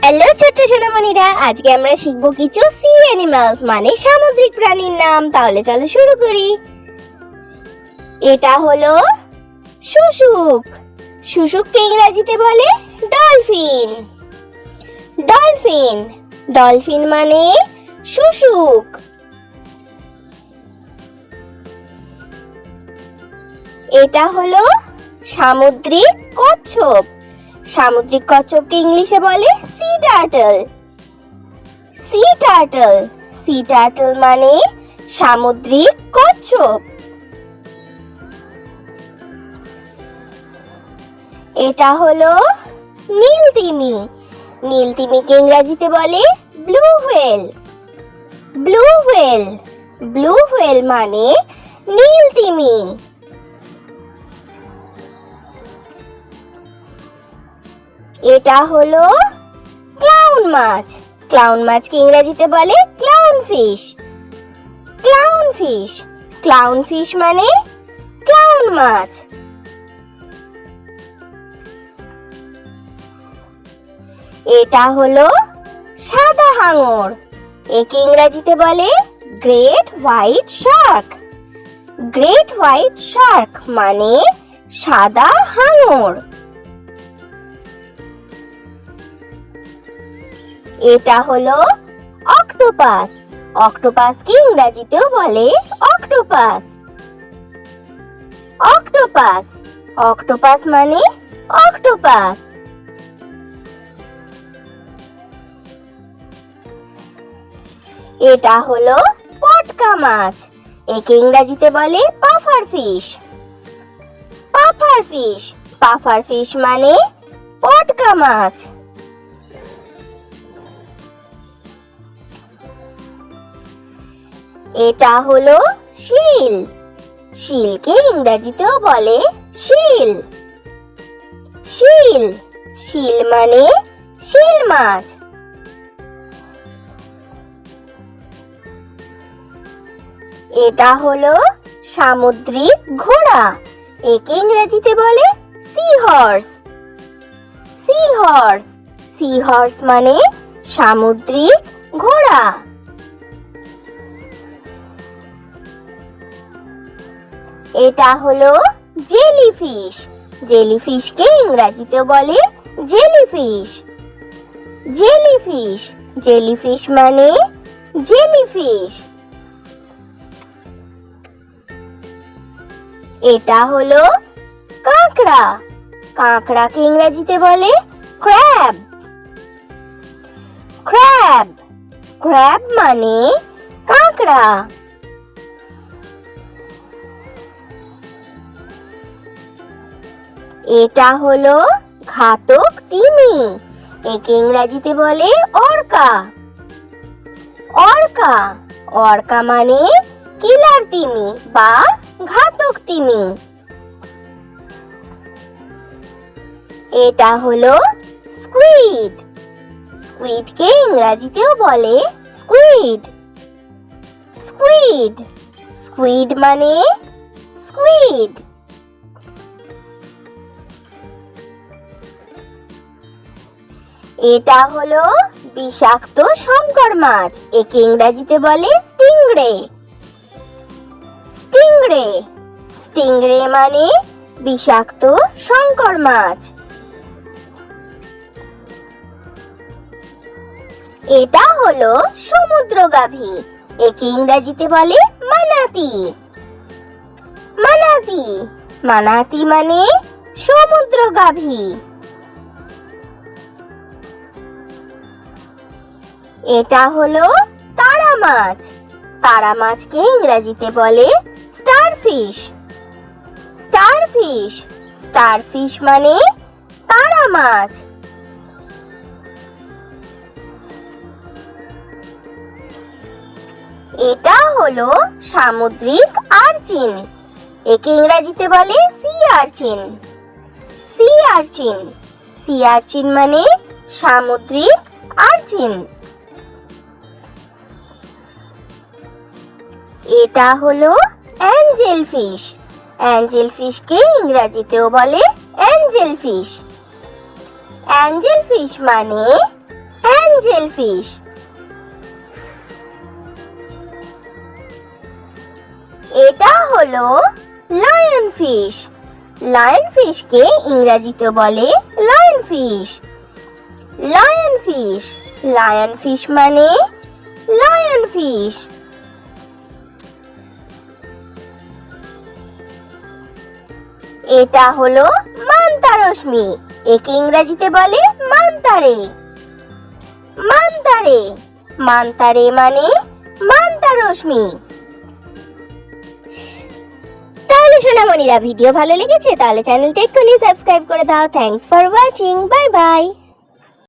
Hello ছোট্ট সোনামণিরা, আজকে আমরা শিখবো কিছু সি অ্যানিমালস মানে সামুদ্রিক প্রাণীর নাম। তাহলে চলো শুরু করি। এটা হলো শুশুক। শুশুককে ইংরেজিতে বলে ডলফিন। ডলফিন ডলফিন মানে শুশুক। এটা হলো সামুদ্রিক কচ্ছপ। সামুদ্রিক কচ্ছপকে ইংলিশে বলে sea turtle. Sea turtle sea turtle মানে সামুদ্রিক কচ্ছপ। এটা হলো নীলতিমি। নীলতিমিকে ইংরেজিতে বলে blue whale. Blue whale blue whale মানে নীলতিমি। এটা হলো ক্লাউন মাছ। ক্লাউন মাছকে ইংরেজিতে বলে clown fish. Clown fish clown fish মানে ক্লাউন মাছ। এটা হলো সাদা হাঙর। একে ইংরেজিতে বলে great white Shark. Great white Shark মানে সাদা হাঙর। এটা হলো অক্টোপাস। অক্টোপাসকে ইংরেজিতেও বলে অক্টোপাস। অক্টোপাস অক্টোপাস মানে অক্টোপাস। এটা হলো পটকা মাছ। একে ইংরেজিতে বলে puffer fish. Puffer fish puffer fish মানে পটকা মাছ। এটা হলো শিল। শিলকে ইংরেজিতেও বলে শিল। শিল শিল মানে শিল মাছ। এটা হলো সামুদ্রিক ঘোড়া। একে ইংরেজিতে বলে sea horse. Sea horse sea horse মানে সামুদ্রিক ঘোড়া। এটা হলো জেলিফিশ। জেলিফিশকে ইংরেজিতে বলে জেলিফিশ। জেলিফিশ জেলিফিশ মানে জেলিফিশ। এটা হলো কাঁকড়া। কাঁকড়াকে ইংরেজিতে বলে ক্র্যাব। ক্র্যাব ক্র্যাব মানে কাঁকড়া। এটা হলো ঘাতক তিমি। একে ইংরেজিতে বলে অর্কা। অর্কা অর্কা মানে কিলার তিমি বা ঘাতক তিমি। এটা হলো স্কুইড। স্কুইডকে ইংরেজিতেও বলে স্কুইড। স্কুইড স্কুইড মানে স্কুইড। এটা হলো বিষাক্ত শঙ্কর মাছ। একে ইংরেজিতে বলে স্টিংরে। স্টিংরে স্টিংরে মানে বিষাক্ত শঙ্কর মাছ। এটা হলো সমুদ্রগাভী। একে ইংরেজিতে বলে মানাতি। মানাতি মানাতি মানে সমুদ্রগাভী। এটা হলো তারা মাছ। তারা মাছকে ইংরেজিতে বলে স্টারফিশ। স্টারফিশ স্টারফিশ মানে তারা মাছ। এটা হলো সামুদ্রিক আর্চিন। একে ইংরেজিতে বলে sea urchin. Sea urchin sea urchin মানে সামুদ্রিক আর্চিন। এটা হলো অ্যাঞ্জেল ফিশ। অ্যাঞ্জেল ফিশকে ইংরেজিতেও বলে অ্যাঞ্জেল ফিশ। অ্যাঞ্জেল ফিশ মানে অ্যাঞ্জেল ফিশ। এটা হলো লায়ন ফিশ। লায়ন ফিশকে ইংরেজিতে বলে lion fish. Lion fish, lion fish মানে লায়ন ফিশ। এটা হলো মান্তা রশ্মি, একে ইংরেজিতে বলে মান্তারে। মান্তারে, মান্তারে মানে মান্তা রশ্মি। তাহলে সোনামণিরা, ভিডিও ভালো লেগেছে? তাহলে চ্যানেলটা এক্ষুনি সাবস্ক্রাইব করে দাও। Thanks for watching, bye bye.